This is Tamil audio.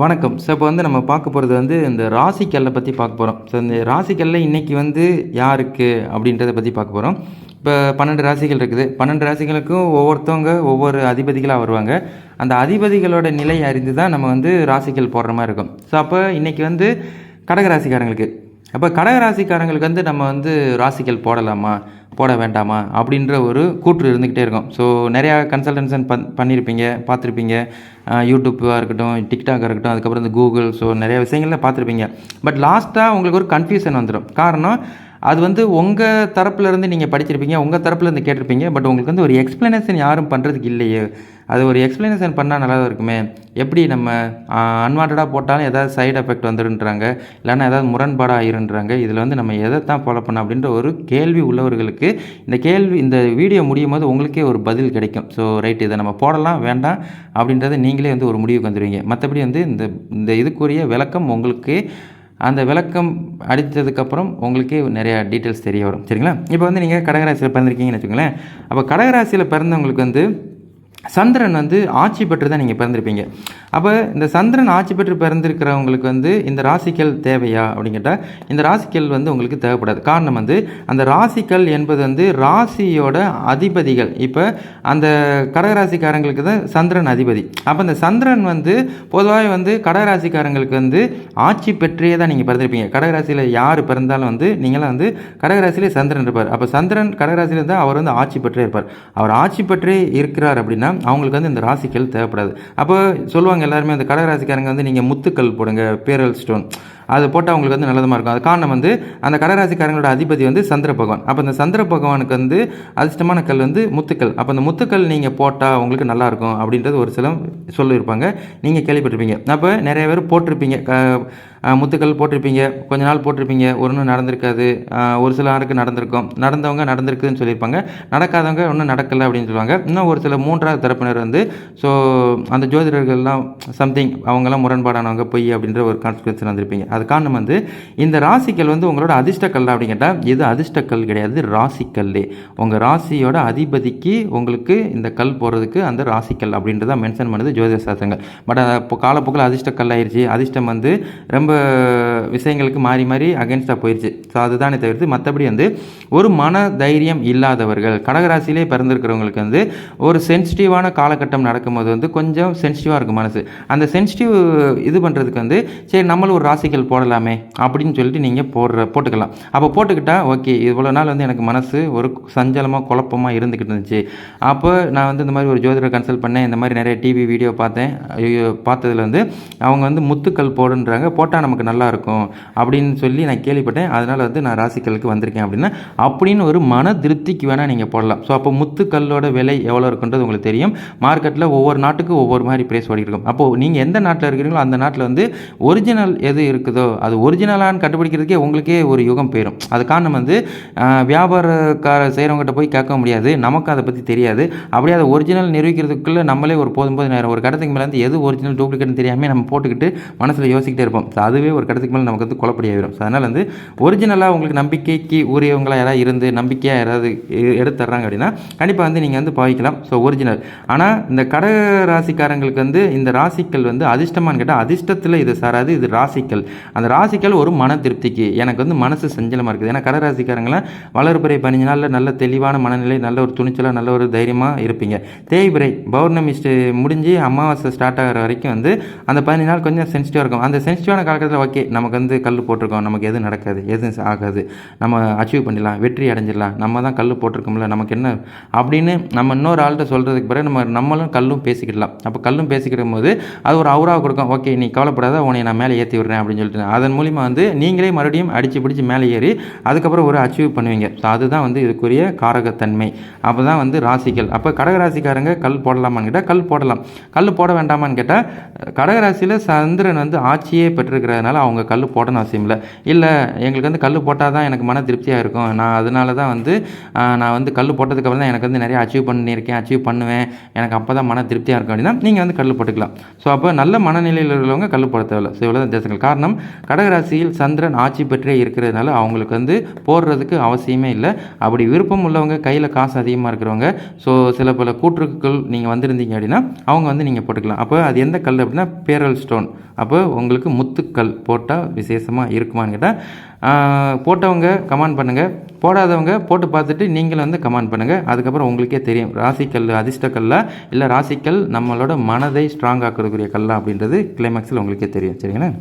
வணக்கம். ஸோ இப்போ வந்து நம்ம பார்க்க போகிறது வந்து இந்த ராசிக்கல்லை பற்றி பார்க்க போகிறோம். ஸோ இந்த ராசிக்கல்ல இன்றைக்கி வந்து யாருக்கு அப்படின்றத பற்றி பார்க்க போகிறோம். இப்போ 12 ராசிகள் இருக்குது. 12 ராசிகளுக்கும் ஒவ்வொருத்தவங்க ஒவ்வொரு அதிபதிகளாக வருவாங்க. அந்த அதிபதிகளோட நிலை அறிந்து தான் நம்ம வந்து ராசிக்கல் போடுற மாதிரி இருக்கும். ஸோ அப்போ இன்றைக்கி வந்து கடகராசிக்காரங்களுக்கு அப்போ கடகராசிக்காரங்களுக்கு வந்து நம்ம வந்து ராசிக்கல் போடலாமா போட வேண்டாமா அப்படின்ற ஒரு கூற்று இருந்துக்கிட்டே இருக்கும். ஸோ நிறையா கன்சல்டன்சன் பண்ணியிருப்பீங்க, பார்த்துருப்பீங்க. யூடியூப்பாக இருக்கட்டும், டிக்டாக்காக இருக்கட்டும், அதுக்கப்புறம் இந்த கூகுள், ஸோ நிறைய விஷயங்களில் பார்த்துருப்பீங்க. பட் லாஸ்ட்டாக உங்களுக்கு ஒரு கன்ஃபியூஷன் வந்துடும். காரணம், அது வந்து உங்கள் தரப்புலேருந்து நீங்கள் படிச்சிருப்பீங்க, உங்கள் தரப்புலேருந்து கேட்டிருப்பீங்க. பட் உங்களுக்கு வந்து ஒரு எக்ஸ்ப்ளனேஷன் யாரும் பண்ணுறதுக்கு இல்லையே. அது ஒரு எக்ஸ்ப்ளனேஷன் பண்ணால் நல்லா இருக்குமே. எப்படி நம்ம அன்வான்டாக போட்டாலும் ஏதாவது சைடு எஃபெக்ட் வந்துடுன்றாங்க, இல்லைன்னா ஏதாவது முரண்பாடாக ஆயிருன்றாங்க. இதில் வந்து நம்ம எதை தான் ஃபாலோ பண்ணோம் அப்படின்ற ஒரு கேள்வி உள்ளவர்களுக்கு இந்த வீடியோ முடியும் போது உங்களுக்கே ஒரு பதில் கிடைக்கும். ஸோ ரைட், இதை நம்ம போடலாம் வேண்டாம் அப்படின்றத நீங்களே வந்து ஒரு முடிவுக்கு வந்துடுவீங்க. மற்றபடி வந்து இந்த இதுக்குரிய விளக்கம் உங்களுக்கு அந்த விளக்கம் அடித்ததுக்கப்புறம் உங்களுக்கே நிறையா டீட்டெயில்ஸ் தெரிய வரும். சரிங்களா? இப்போ வந்து நீங்கள் கடகராசியில் பிறந்திருக்கீங்கன்னு வச்சுக்கோங்களேன். அப்போ கடகராசியில் பிறந்தவங்களுக்கு வந்து சந்திரன் வந்து ஆட்சி பெற்று தான் நீங்கள் பிறந்திருப்பீங்க. அப்போ இந்த சந்திரன் ஆட்சி பெற்று பிறந்திருக்கிறவங்களுக்கு வந்து இந்த ராசிக்கல் தேவையா அப்படின்னு கேட்டால் இந்த ராசிக்கல் வந்து உங்களுக்கு தேவைப்படாது. காரணம் வந்து அந்த ராசிக்கல் என்பது வந்து ராசியோட அதிபதிகள். இப்போ அந்த கடகராசிக்காரங்களுக்கு தான் சந்திரன் அதிபதி. அப்போ இந்த சந்திரன் வந்து பொதுவாக வந்து கடகராசிக்காரங்களுக்கு வந்து ஆட்சி பெற்றே தான் நீங்கள் பிறந்திருப்பீங்க. கடகராசியில் யார் பிறந்தாலும் வந்து நீங்களாம் வந்து கடகராசியிலே சந்திரன் இருப்பார். அப்போ சந்திரன் கடகராசியில் இருந்தால் அவர் வந்து ஆட்சி பெற்றே இருப்பார். அவர் ஆட்சி பெற்றே இருக்கிறார் அப்படின்னா அவங்களுக்கு வந்து இந்த ராசிக்கல் தேவைப்படாது. அப்போ சொல்லுவாங்க எல்லாருமே, அந்த கடகராசிக்காரங்க வந்து நீங்கள் முத்துக்கல் போடுங்க, பேரல் ஸ்டோன், அது போட்டால் அவங்களுக்கு வந்து நல்லதாக இருக்கும். அது காரணம் வந்து அந்த கடகராசிக்காரங்களோட அதிபதி வந்து சந்திர பகவான். அப்போ இந்த சந்திர பகவானுக்கு வந்து அதிர்ஷ்டமான கல் வந்து முத்துக்கள். அப்போ அந்த முத்துக்கள் நீங்கள் போட்டால் உங்களுக்கு நல்லாயிருக்கும் அப்படின்றது ஒரு சில சொல்லியிருப்பாங்க, நீங்கள் கேள்விப்பட்டிருப்பீங்க. அப்போ நிறைய பேர் போட்டிருப்பீங்க, முத்துக்கள் போட்டிருப்பீங்க, கொஞ்ச நாள் போட்டிருப்பீங்க, ஒன்றும் நடந்திருக்காது. ஒரு சில ஆளுக்கு நடந்திருக்கும், நடந்தவங்க நடந்திருக்குதுன்னு சொல்லியிருப்பாங்க, நடக்காதவங்க ஒன்றும் நடக்கலை அப்படின்னு சொல்லுவாங்க. இன்னும் ஒரு சில மூன்றாவது தரப்பினர் வந்து ஸோ அந்த ஜோதிடர்கள்லாம் சம்திங் அவங்கெல்லாம் முரண்பாடானவங்க, பொய் அப்படின்ற ஒரு கான்ஸ்பிரன்ஸ் வந்திருப்பீங்க. அது காரணம் வந்து இந்த ராசிக்கல் வந்து உங்களோட அதிர்ஷ்டக்கல் அப்படின்னு கேட்டால் இது அதிர்ஷ்டக்கல் கிடையாது, ராசிக்கல்லே. உங்கள் ராசியோட அதிபதிக்கு உங்களுக்கு இந்த கல் போடுறதுக்கு அந்த ராசிக்கல் அப்படின்றத மென்ஷன் பண்ணுது ஜோதிட சாஸ்திரங்கள். பட் இப்போ காலப்போக்கில் அதிர்ஷ்டக்கல் ஆயிடுச்சு. அதிர்ஷ்டம் வந்து ரொம்ப விஷயங்களுக்கு மாறி மாறி அகேன்ஸ்டாக போயிடுச்சு. ஸோ அதுதானே தவிர்த்து மற்றபடி வந்து ஒரு மன தைரியம் இல்லாதவர்கள், கடகராசியிலே பிறந்திருக்கிறவங்களுக்கு வந்து ஒரு சென்சிட்டிவான காலகட்டம் நடக்கும்போது வந்து கொஞ்சம் சென்சிட்டிவாக இருக்கும் மனசு. அந்த சென்சிட்டிவ் இது பண்ணுறதுக்கு வந்து சரி நம்மளும் ஒரு ராசிக்கல் போடலாமே அப்படின்னு சொல்லிட்டு நீங்கள் போட்டுக்கலாம். அப்போ போட்டுக்கிட்டால் ஓகே, இவ்வளோ நாள் வந்து எனக்கு மனசு ஒரு சஞ்சலமாக குழப்பமாக இருந்துக்கிட்டு இருந்துச்சு. அப்போ நான் வந்து இந்த மாதிரி ஒரு ஜோதிடரை கன்சல்ட் பண்ணேன், இந்த மாதிரி நிறைய டிவி வீடியோ பார்த்தேன். பார்த்ததில் வந்து அவங்க வந்து முத்துக்கல் போடுன்றாங்க, போட்டால் நமக்கு நல்லாயிருக்கும் அப்படின்னு சொல்லி நான் கேள்விப்பட்டேன். அதனால் வந்து நான் ராசிக்கலுக்கு வந்திருக்கேன் அப்படின்னா அப்படின்னு ஒரு மன திருப்திக்கு வேணால் நீங்கள் போடலாம். ஸோ அப்போ முத்துக்கல்லோட விலை எவ்வளோ இருக்குன்றது உங்களுக்கு தெரியும். மார்க்கெட்டில் ஒவ்வொரு நாட்டுக்கும் ஒவ்வொரு மாதிரி ப்ரைஸ் ஓடி இருக்கும். அப்போது நீங்கள் எந்த நாட்டில் இருக்கிறீங்களோ அந்த நாட்டில் வந்து ஒரிஜினல் எது இருக்குதோ அது ஒரிஜினலான்னு கண்டுபிடிக்கிறதுக்கே உங்களுக்கே ஒரு யுகம் போயிடும். அது காரணம் வந்து வியாபாரக்கார செய்கிறவங்ககிட்ட போய் கேட்க முடியாது, நமக்கு அதை பற்றி தெரியாது. அப்படியே அதை ஒரிஜினல் நிரூபிக்கிறதுக்குள்ளே நம்மளே ஒரு போதும் நேரம் ஒரு கடத்துக்கு மேலே வந்து எது ஒரிஜினல் டூப்ளிகேட்னு தெரியாமல் நம்ம போட்டுக்கிட்டு மனசில் யோசிக்கிட்டே இருப்போம். ஸோ அதுவே ஒரு கடத்துக்கு மேலே நமக்கு வந்து குழப்படியாகிடும். ஸோ அதனால் வந்து ஒரிஜினலாக உங்களுக்கு நம்பிக்கைக்கு உரியவங்களாக யாராவது இருந்து நம்பிக்கையாக யாராவது எடுத்துட்றாங்க அப்படின்னா கண்டிப்பாக வந்து நீங்கள் வந்து பாவிக்கலாம். So original. ஆனால் இந்த கடக ராசிக்காரங்களுக்கு வந்து இந்த ராசிக்கல் வந்து அதிர்ஷ்டமானு கேட்டால் அதிர்ஷ்டத்தில் இது சாராது, இது ராசிக்கல். அந்த ராசிக்கல் ஒரு மன திருப்திக்கு, எனக்கு வந்து மனசு சஞ்சலமாக இருக்குது. ஏன்னா கடகராசிக்காரங்களாம் வளர்பிறை 15 நாளில் நல்ல தெளிவான மனநிலை, நல்ல ஒரு துணிச்சலாக, நல்ல ஒரு தைரியமாக இருப்பீங்க. தேய்பிறை பௌர்ணமி முடிஞ்சு அமாவாசை ஸ்டார்ட் ஆகிற வரைக்கும் வந்து அந்த 15 நாள் கொஞ்சம் சென்சிட்டிவாக இருக்கும். அந்த சென்சிட்டிவான காலகட்டத்தில் ஓகே நமக்கு வந்து கல் போட்டிருக்கோம், நமக்கு எதுவும் நடக்காது, எதுவும் ஆகாது, நம்ம அச்சீவ் பண்ணிடலாம், வெற்றி அடைஞ்சிடலாம், நம்ம தான் கல் போட்டிருக்கோம்ல, நமக்கு என்ன அப்படின்னு நம்ம இன்னொரு ஆள்கிட்ட சொல்கிறதுக்கு பிறகு நம்மளும் கல்லும் பேசிக்கிடலாம். அப்போ கல்லும் பேசிக்கிற போது அது ஒரு அவுராக கொடுக்கும். ஓகே நீ கவலைப்படாத, உன்னை நான் மேலே ஏற்றி விடுறேன் அப்படின்னு சொல்லிட்டு அதன் மூலிமா வந்து நீங்களே மறுபடியும் அடித்து பிடிச்சி மேலே ஏறி அதுக்கப்புறம் ஒரு அச்சீவ் பண்ணுவீங்க. ஸோ அதுதான் வந்து இதுக்குரிய காரகத்தன்மை. அப்போ தான் வந்து ராசிக்கல். அப்போ கடகராசிக்காரங்க கல் போடலாமான்னு கேட்டால் கல் போடலாம். கல் போட வேண்டாமான்னு கேட்டால் கடகராசியில் சந்திரன் வந்து ஆட்சியே பெற்றிருக்கிறதுனால அவங்க கல் கல் போடணும்னு அவசியம் இல்லை. இல்லை எங்களுக்கு வந்து கல் போட்டால் தான் எனக்கு மன திருப்தியாக இருக்கும், நான் அதனால தான் வந்து நான் வந்து கல் போட்டதுக்கப்புறம் தான் எனக்கு வந்து நிறைய அச்சீவ் பண்ணுவேன், எனக்கு அப்போ தான் மன திருப்தியாக இருக்கும் அப்படின்னா நீங்கள் வந்து கல் போட்டுக்கலாம். ஸோ அப்போ நல்ல மனநிலையில் உள்ளவங்க கல் போட தேவையில்லை. ஸோ இவ்வளோ தான் வித்தியாசங்கள். காரணம் கடகராசியில் சந்திரன் ஆட்சி பெற்றே இருக்கிறதுனால அவங்களுக்கு வந்து போடுறதுக்கு அவசியமே இல்லை. அப்படி விருப்பம் உள்ளவங்க, கையில் காசு அதிகமாக இருக்கிறவங்க, ஸோ சில பல கூற்றுக்கள் நீங்கள் வந்திருந்தீங்க அப்படின்னா அவங்க வந்து நீங்கள் போட்டுக்கலாம். அப்போ அது எந்த கல் அப்படின்னா பேரல் ஸ்டோன். அப்போ உங்களுக்கு முத்துக்கல் போட்டால் விசேஷமாக இருக்குமான்னு கேட்டால் போட்டவங்க கமெண்ட் பண்ணுங்கள், போடாதவங்க போட்டு பார்த்துட்டு நீங்களும் வந்து கமெண்ட் பண்ணுங்கள். அதுக்கப்புறம் உங்களுக்கே தெரியும் ராசிக்கல் அதிர்ஷ்டக்கல்லா இல்லை ராசிக்கல் நம்மளோட மனதை ஸ்ட்ராங் ஆக்கக்கூடிய கல்லா அப்படின்றது கிளைமேக்ஸில் உங்களுக்கே தெரியும். சரிங்களா?